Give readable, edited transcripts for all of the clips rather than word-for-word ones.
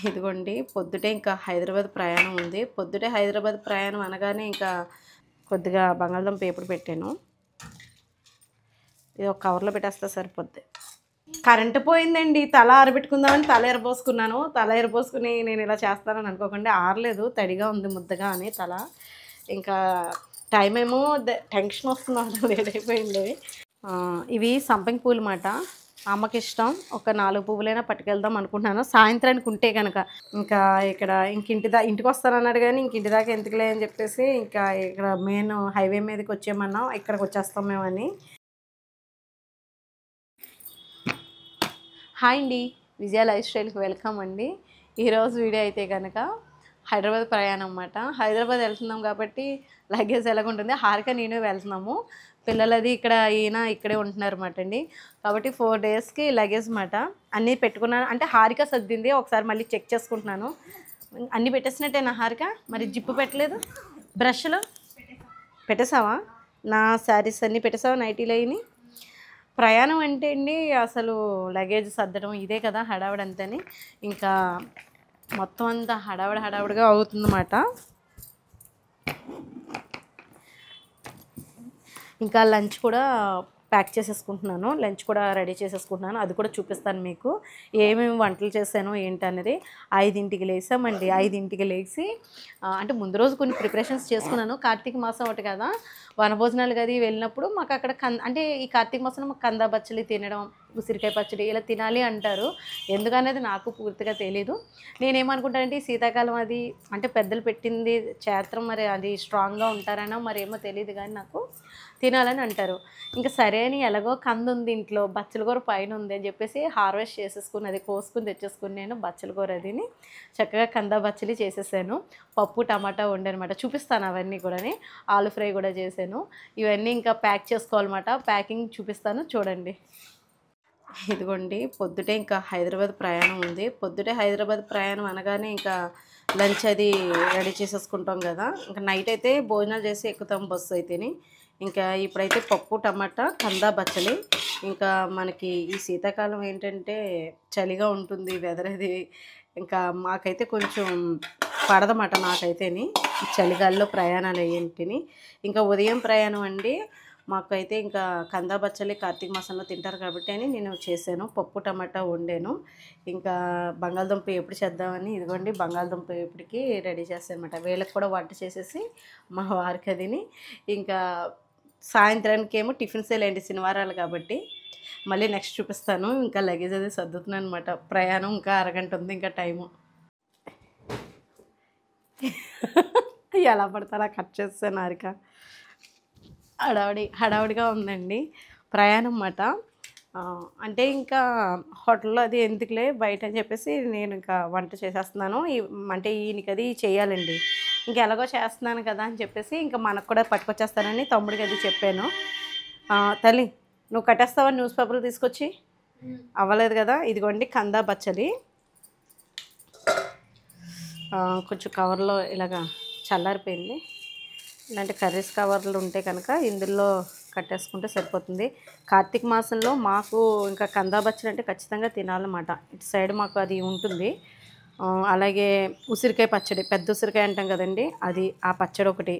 ఇదిగోండి పొద్దుటే ఇంకా హైదరాబాద్ ప్రయాణం ఉంది. పొద్దుటే హైదరాబాద్ ప్రయాణం అనగానే ఇంకా కొద్దిగా బంగాళదుంప వేపుడు పెట్టాను. ఇది ఒక కవర్లో పెట్టేస్తే సరిపోద్ది. కరెంటు పోయిందండి. తల ఆరబెట్టుకుందామని తల ఎరబోసుకున్నాను. తల ఎరబోసుకుని నేను ఇలా చేస్తానని అనుకోకండి, ఆరలేదు, తడిగా ఉంది ముద్దగా అని తల. ఇంకా టైం ఏమో టెన్షన్ వస్తుంది, లేటైపోయింది. ఇవి సంపంగి పూలు మాట. అమ్మకి ఇష్టం. ఒక 4 పువ్వులైనా పట్టుకెళ్దాం అనుకుంటున్నాను సాయంత్రానికి ఉంటే కనుక. ఇంకా ఇక్కడ ఇంటికి వస్తానన్నాడు కానీ ఇంటి దాకా ఎందుకులే అని చెప్పేసి ఇంకా ఇక్కడ మెయిన్ హైవే మీదకి వచ్చేయమన్నాం. ఇక్కడికి వచ్చేస్తాం మేమని. హాయ్ అండి, విజయ లైఫ్ స్టైల్కి వెల్కమ్ అండి. ఈరోజు వీడియో అయితే కనుక హైదరాబాద్ ప్రయాణం అన్నమాట. హైదరాబాద్ వెళ్తున్నాం కాబట్టి లగేజ్ ఎలాగుంటుంది. హారిక నేను వెళ్తున్నాము. పిల్లలది ఇక్కడ, ఈయన ఇక్కడే ఉంటున్నారు అన్నమాట అండి. కాబట్టి 4 డేస్కి లగేజ్ అన్నమాట. అన్నీ పెట్టుకున్నాను అంటే హారిక సర్దింది. ఒకసారి మళ్ళీ చెక్ చేసుకుంటున్నాను. అన్నీ పెట్టేసినట్టేనా హారిక? మరి జిప్పు పెట్టలేదు. బ్రష్లు పెట్టేసావా? నా శారీస్ అన్నీ పెట్టేసావా? నైటీలు అయినాయి. ప్రయాణం అంటే అండి అసలు లగేజ్ సర్దడం ఇదే కదా హడావిడి అంతని. ఇంకా మొత్తం అంతా హడావిడిగా అవుతుందన్నమాట. ఇంకా లంచ్ కూడా ప్యాక్ చేసేసుకుంటున్నాను. లంచ్ కూడా రెడీ చేసేసుకుంటున్నాను. అది కూడా చూపిస్తాను మీకు ఏమేమి వంటలు చేశాను ఏంటనేది. 5ంటికి లేసామండి. 5ంటికి లేచి అంటే ముందు రోజు కొన్ని ప్రిపరేషన్స్ చేసుకున్నాను. కార్తీక మాసం ఒకటి కదా, వనభోజనాలు గది వెళ్ళినప్పుడు మాకు అక్కడ అంటే ఈ కార్తీక మాసంలో మాకు కందా బచ్చలి తినడం, ఉసిరికాయ పచ్చడి ఇలా తినాలి అంటారు. ఎందుకనేది నాకు పూర్తిగా తెలీదు. నేనేమనుకుంటానంటే ఈ శీతాకాలం అది అంటే పెద్దలు పెట్టింది చేత్రం, మరి అది స్ట్రాంగ్గా ఉంటారనో మరేమో తెలియదు కానీ నాకు తినాలని అంటారు. ఇంకా సరే అని ఎలాగో కంద ఉంది ఇంట్లో, బచ్చల కూర పైన ఉంది అని చెప్పేసి హార్వెస్ట్ చేసేసుకుని అది కోసుకుని తెచ్చేసుకుని నేను బచ్చల కూర అదిని చక్కగా కంద బచ్చలి చేసేసాను. పప్పు టమాటా వండనమాట. చూపిస్తాను అవన్నీ కూడా. ఆలు ఫ్రై కూడా చేశాను. ఇవన్నీ ఇంకా ప్యాక్ చేసుకోవాలన్నమాట. ప్యాకింగ్ చూపిస్తాను చూడండి. ఇదిగోండి పొద్దుటే ఇంకా హైదరాబాద్ ప్రయాణం ఉంది. పొద్దుటే హైదరాబాద్ ప్రయాణం అనగానే ఇంకా లంచ్ అది రెడీ చేసేసుకుంటాం కదా. ఇంకా నైట్ అయితే భోజనాలు చేసి ఎక్కుతాం బస్సు అయితేని. ఇంకా ఇప్పుడైతే పప్పు టమాటా కందా బచ్చలి. ఇంకా మనకి ఈ శీతాకాలం ఏంటంటే చలిగా ఉంటుంది వెదర్ అది. ఇంకా మాకైతే కొంచెం పడదన్నమాట నాకైతేని చలిగాల్లో ప్రయాణాలు ఏంటిని. ఇంకా ఉదయం ప్రయాణం అండి. మాకైతే ఇంకా కందా బచ్చలి కార్తీక మాసంలో తింటారు కాబట్టి అని నేను చేశాను. పప్పు టమాటా వండాను. ఇంకా బంగాళదుంప ఎప్పుడు చేద్దామని ఇదిగోండి బంగాళదుంప ఎప్పటికి రెడీ చేస్తాను అనమాట. వీళ్ళకి కూడా వంట చేసేసి మా వారికి అదిని ఇంకా సాయంత్రానికి ఏమో టిఫిన్సే లేండి, శనివారాలు కాబట్టి. మళ్ళీ నెక్స్ట్ చూపిస్తాను. ఇంకా లగేజ్ అది సర్దుతున్నాను అనమాట. ప్రయాణం ఇంకా అరగంట ఉంది ఇంకా టైము. ఎలా పడతారా కట్ చేస్తాను హారిక. హడావుడిగా ఉందండి ప్రయాణం అన్నమాట. అంటే ఇంకా హోటల్లో అది ఎందుకులే బయట అని చెప్పేసి నేను ఇంకా వంట చేసేస్తున్నాను. అంటే ఈయనకి అది చేయాలండి. ఇంకా ఎలాగో చేస్తున్నాను కదా అని చెప్పేసి ఇంకా మనకు కూడా పట్టుకొచ్చేస్తానని తమ్ముడికి అది చెప్పాను. తల్లి నువ్వు కట్టేస్తావా న్యూస్ పేపర్లు తీసుకొచ్చి? అవ్వలేదు కదా. ఇదిగోండి కందా బచ్చలి కొంచెం కవర్లో ఇలాగా చల్లారిపోయింది. ఇలాంటి కర్రీస్ కవర్లు ఉంటే కనుక ఇందులో కట్టేసుకుంటే సరిపోతుంది. కార్తీక మాసంలో మాకు ఇంకా కందా బచ్చలి అంటే ఖచ్చితంగా తినాలన్నమాట. ఇటు సైడ్ మాకు అది ఉంటుంది. అలాగే ఉసిరికాయ పచ్చడి, పెద్ద ఉసిరికాయ అంటాం కదండి, అది ఆ పచ్చడి ఒకటి.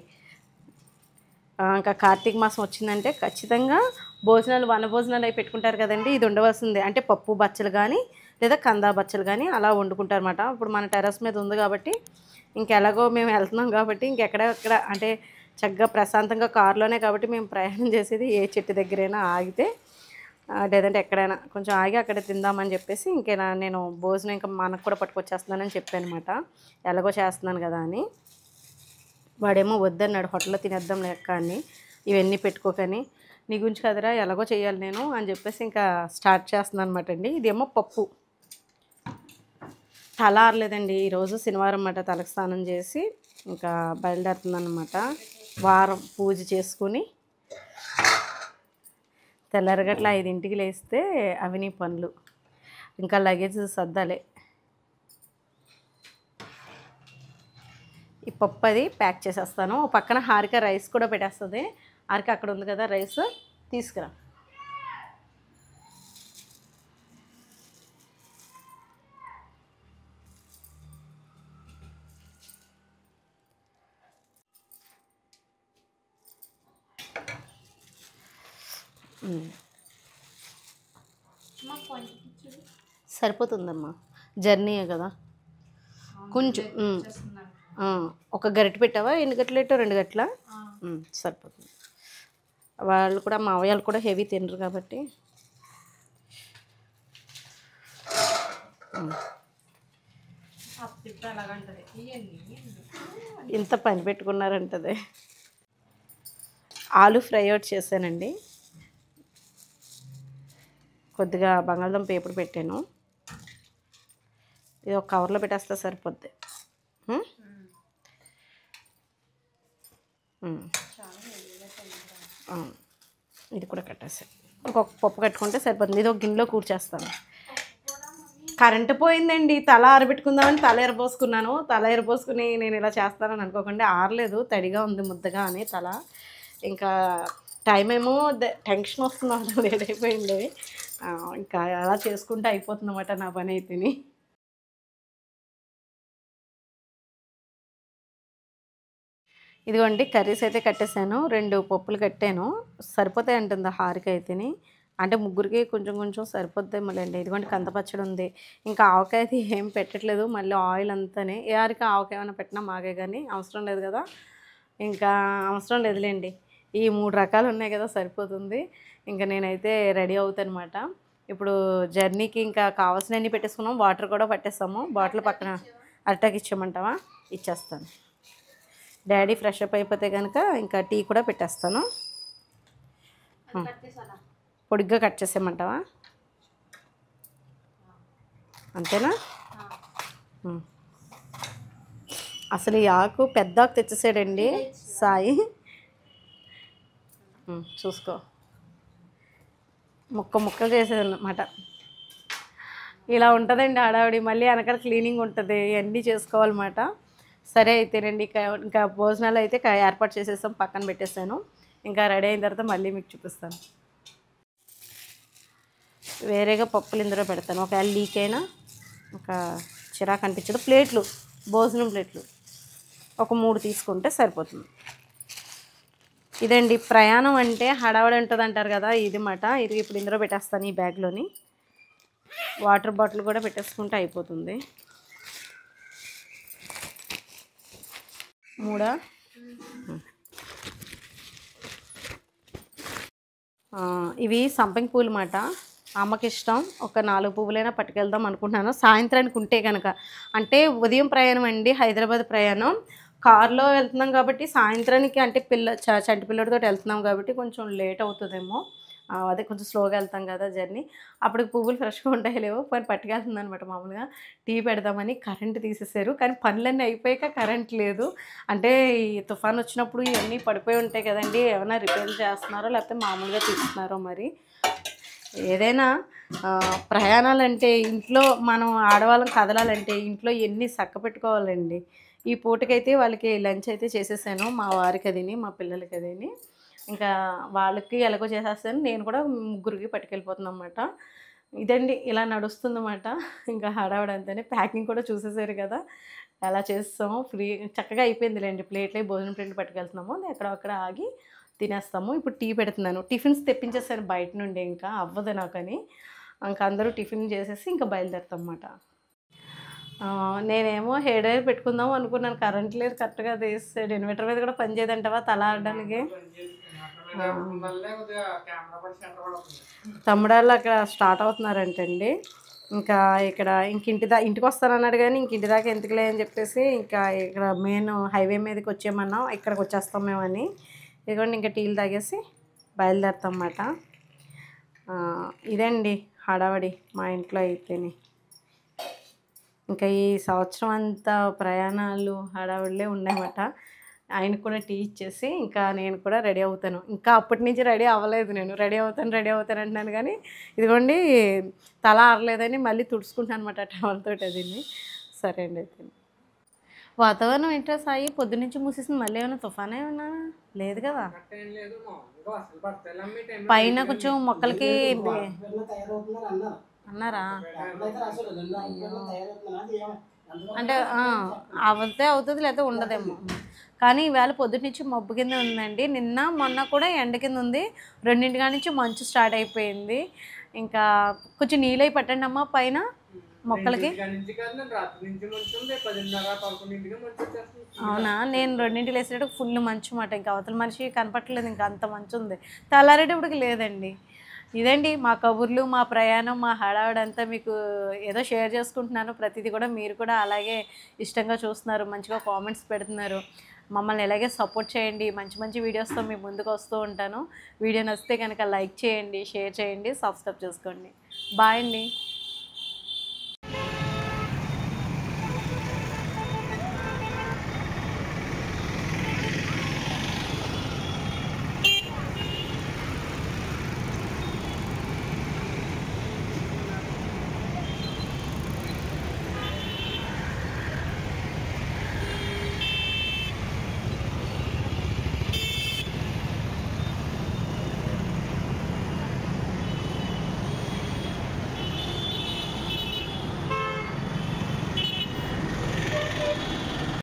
ఇంకా కార్తీక మాసం వచ్చిందంటే ఖచ్చితంగా భోజనాలు వనభోజనాలు అవి పెట్టుకుంటారు కదండి, ఇది ఉండవలసిందే. అంటే పప్పు బచ్చలు కానీ లేదా కందా బచ్చలు కానీ అలా వండుకుంటారు అన్నమాట. ఇప్పుడు మన టెర్రస్ మీద ఉంది కాబట్టి ఇంకెలాగో మేము వెళ్తున్నాం కాబట్టి ఇంకెక్కడ అంటే చక్కగా ప్రశాంతంగా కారులోనే కాబట్టి మేము ప్రయాణం చేసేది ఏ చెట్టు దగ్గరైనా ఆగితే లేదంటే ఎక్కడైనా కొంచెం ఆగి అక్కడ తిందామని చెప్పేసి ఇంకేనా నేను భోజనం ఇంకా మనకు కూడా పట్టుకొచ్చేస్తున్నానని చెప్పాను అనమాట. ఎలాగో చేస్తున్నాను కదా అని. వాడేమో వద్దన్నాడు, హోటల్లో తినేద్దాం లెక్క అని, ఇవన్నీ పెట్టుకోకని. నీ గురించి కదరా ఎలాగో చేయాలి నేను అని చెప్పేసి ఇంకా స్టార్ట్ చేస్తున్నాను అనమాట అండి. ఇదేమో పప్పు. తల ఆరలేదండి, ఈరోజు శనివారం అన్నమాట. తలకు స్నానం చేసి ఇంకా బయలుదేరుతున్నాను అనమాట. వారం పూజ చేసుకుని తెల్లరగట్ల 5ంటికి లేస్తే అవిని పనులు. ఇంకా లగేజ్ సర్దాలే. ఈ పప్పు అది ప్యాక్ చేసేస్తాను. పక్కన హారిక రైస్ కూడా పెట్టేస్తుంది. హారిక అక్కడ ఉంది కదా రైస్, తీసుకురా. సరిపోతుందమ్మా, జర్నీయే కదా కొంచెం. ఒక గరిటె పెట్టావా? ఎన్ని గంటలు పెట్టావు? 2 గంటల సరిపోతుంది. వాళ్ళు కూడా మా అవ్వయాలు కూడా హెవీ తినరు కాబట్టి. ఇంత పని పెట్టుకున్నారంటది. ఆలు ఫ్రై అవుట్ చేశానండి. కొద్దిగా బంగాళదుంప వేపుడు పెట్టాను. ఇది ఒక కవర్లో పెట్టేస్తే సరిపోద్ది. ఇది కూడా కట్టేసాను. ఇంకొక పప్పు కట్టుకుంటే సరిపోతుంది. ఇది ఒక గిన్నెలో కూర్చేస్తాను. కరెంటు పోయిందండి. తల ఆరబెట్టుకుందామని తల ఎరబోసుకున్నాను. తల ఎరబోసుకుని నేను ఇలా చేస్తానని అనుకోకుండా ఆరలేదు, తడిగా ఉంది ముద్దగా అని తల. ఇంకా టైం ఏమో టెన్షన్ వస్తుంది, లేదైపోయింది. ఇంకా అలా చేసుకుంటే అయిపోతుందన్నమాట నా పని అయితేని. ఇదిగోండి కర్రీస్ అయితే కట్టేసాను. 2 పప్పులు కట్టాను. సరిపోతాయి అంటుంది హారిక అయితేని. అంటే ముగ్గురికి కొంచెం కొంచెం సరిపోద్దేమోలేండి. ఇదిగోండి కందపచ్చడి ఉంది. ఇంకా ఆవకాయ అయితే ఏం పెట్టట్లేదు, మళ్ళీ ఆయిల్ అంతానే. ఏ హారిక ఆవకాయ ఏమైనా పెట్టినా మాగే కానీ అవసరం లేదు కదా, ఇంకా అవసరం లేదులేండి. ఈ 3 రకాలు ఉన్నాయి కదా సరిపోతుంది. ఇంకా నేనైతే రెడీ అవుతానమాట. ఇప్పుడు జర్నీకి ఇంకా కావాల్సినవన్నీ పెట్టేసుకున్నాం. వాటర్ కూడా పట్టేస్తాము. బాటిల్ పక్కన అరటాకి ఇచ్చేయమంటావా? ఇచ్చేస్తాను. డాడీ ఫ్రెష్ అప్ అయిపోతే కనుక ఇంకా టీ కూడా పెట్టేస్తాను. పొడిగ్గా కట్ చేసేయమంటావా? అంతేనా? అసలు ఈ ఆకు పెద్ద ఆకు తెచ్చేసాడండి సాయి. చూసుకో, ముక్కలు చేసేదన్నమాట. ఇలా ఉంటుందండి హడావిడి. మళ్ళీ వెనకాల క్లీనింగ్ ఉంటుంది, ఇవన్నీ చేసుకోవాలన్నమాట. సరే అయితేనండి, ఇంకా భోజనాలు అయితే ఏర్పాటు చేసేసాం, పక్కన పెట్టేసాను. ఇంకా రెడీ అయిన తర్వాత మళ్ళీ మీకు చూపిస్తాను. వేరేగా పప్పులు ఇందులో పెడతాను. ఒకవేళ లీక్ అయినా ఒక చిరాకు అనిపించదు. ప్లేట్లు, భోజనం ప్లేట్లు ఒక 3 తీసుకుంటే సరిపోతుంది. ఇదండి ప్రయాణం అంటే హడావిడి ఉంటుంది అంటారు కదా, ఇది మాట. ఇది ఇప్పుడు ఇందులో పెట్టేస్తాను, ఈ బ్యాగ్లోని. వాటర్ బాటిల్ కూడా పెట్టేసుకుంటే అయిపోతుంది. 3 ఇవి సంపంగి పూలు మాట. అమ్మకి ఇష్టం. ఒక 4 పువ్వులైనా పట్టుకెళ్దాం అనుకుంటున్నాను సాయంత్రానికి ఉంటే కనుక. అంటే ఉదయం ప్రయాణం అండి, హైదరాబాద్ ప్రయాణం. కారులో వెళ్తున్నాం కాబట్టి సాయంత్రానికి, అంటే చంటి పిల్లడితో వెళ్తున్నాం కాబట్టి కొంచెం లేట్ అవుతుందేమో. అదే కొంచెం స్లోగా వెళ్తాం కదా జర్నీ. అప్పటికి పువ్వులు ఫ్రెష్గా ఉంటాయి లేవో పని పట్టుకెళ్తుంది అనమాట. మామూలుగా టీ పెడదామని కరెంట్ తీసేసారు, కానీ పనులన్నీ అయిపోయాక కరెంట్ లేదు. అంటే ఈ తుఫాన్ వచ్చినప్పుడు ఇవన్నీ పడిపోయి ఉంటాయి కదండి, ఏమైనా రిపేర్ చేస్తున్నారో లేకపోతే మామూలుగా తీస్తున్నారో మరి. ఏదైనా ప్రయాణాలంటే ఇంట్లో మనం ఆడవాళ్ళం కదలాలంటే ఇంట్లో ఎన్ని చక్క పెట్టుకోవాలండి. ఈ పూటకైతే వాళ్ళకి లంచ్ అయితే చేసేసాను, మా వారికి అదిని మా పిల్లలకి అదిని. ఇంకా వాళ్ళకి ఎలాగో చేసేస్తాను, నేను కూడా ముగ్గురికి పట్టుకెళ్ళిపోతున్నాను అన్నమాట. ఇదండి ఇలా నడుస్తుందన్నమాట. ఇంకా హడావిడంతేనే. ప్యాకింగ్ కూడా చూసేసారు కదా ఎలా చేస్తామో. చక్కగా అయిపోయిందిలేండి. భోజనం ప్లేట్లు పట్టుకెళ్తున్నాము, ఎక్కడొక్కడ ఆగి తినేస్తాము. ఇప్పుడు టీ పెడుతున్నాను. టిఫిన్స్ తెప్పించేసాను బయట నుండి, ఇంకా అవ్వదు నాకని. ఇంకా అందరూ టిఫిన్ చేసేసి ఇంకా బయలుదేరుతాం అన్నమాట. నేనేమో హెయిర్ డ్రైయర్ పెట్టుకుందాం అనుకున్నాను, కరెంట్ లేదు, కరెక్ట్గా తీసాడు. ఇన్వర్టర్ మీద కూడా పని చేయదంటావా తల ఆడడానికి? తమ్ముడాళ్ళు అక్కడ స్టార్ట్ అవుతున్నారంటండి. ఇంకా ఇక్కడ ఇంటికి వస్తానన్నాడు, కానీ ఇంటి దాకా ఎందుకులే అని చెప్పేసి ఇంకా ఇక్కడ మెయిన్ హైవే మీదకి వచ్చేయమన్నాం, ఇక్కడికి వచ్చేస్తాం మేమని. ఇదిగోండి ఇంకా టీలు తాగేసి బయలుదేరుతాం అన్నమాట. ఇదండి హడావడి మా ఇంట్లో అయితేనే. ఇంకా ఈ సంవత్సరం అంతా ప్రయాణాలు హడావిడిలే ఉన్నాయన్నమాట. ఆయనకు కూడా టీ ఇచ్చేసి ఇంకా నేను కూడా రెడీ అవుతాను. ఇంకా అప్పటి నుంచి రెడీ అవ్వలేదు నేను. రెడీ అవుతాను అంటున్నాను, కానీ ఇదిగోండి తల ఆరలేదని మళ్ళీ తుడుచుకుంటాను అనమాట టవల్ తోటి అదిని. సరే అండి అయితే. వాతావరణం ఏంటో సాయి, పొద్దునుంచి మూసేసింది. మళ్ళీ ఏమైనా తుఫాన్ ఏమన్నా లేదు కదా? పైన కొంచెం మొక్కలకి అన్నారా? అంటే అవుతే అవుతుంది, లేకపోతే ఉండదేమో. కానీ ఈవేళ పొద్దుటి నుంచి మబ్బు కింద ఉందండి. నిన్న మొన్న కూడా ఎండ కింద ఉంది. 2 నుంచి మంచు స్టార్ట్ అయిపోయింది. ఇంకా కొంచెం నీళ్ళయి పట్టండి అమ్మ పైన మొక్కలకి. అవునా, నేను 2 లేసేటప్పుడు ఫుల్ మంచు మాట. ఇంకా అవతల మనిషి కనపట్టలేదు, ఇంకా అంత మంచు ఉంది. తెల్లారేటప్పటికి లేదండి. ఇదండి మా కబుర్లు, మా ప్రయాణం, మా హడావిడంతా మీకు ఏదో షేర్ చేసుకుంటున్నాను. ప్రతిదీ కూడా మీరు కూడా అలాగే ఇష్టంగా చూస్తున్నారు, మంచిగా కామెంట్స్ పెడుతున్నారు. మమ్మల్ని ఇలాగే సపోర్ట్ చేయండి. మంచి మంచి వీడియోస్తో మీ ముందుకు వస్తూ ఉంటాను. వీడియో నచ్చితే కనుక లైక్ చేయండి, షేర్ చేయండి, సబ్స్క్రైబ్ చేసుకోండి. బాయ్ అండి.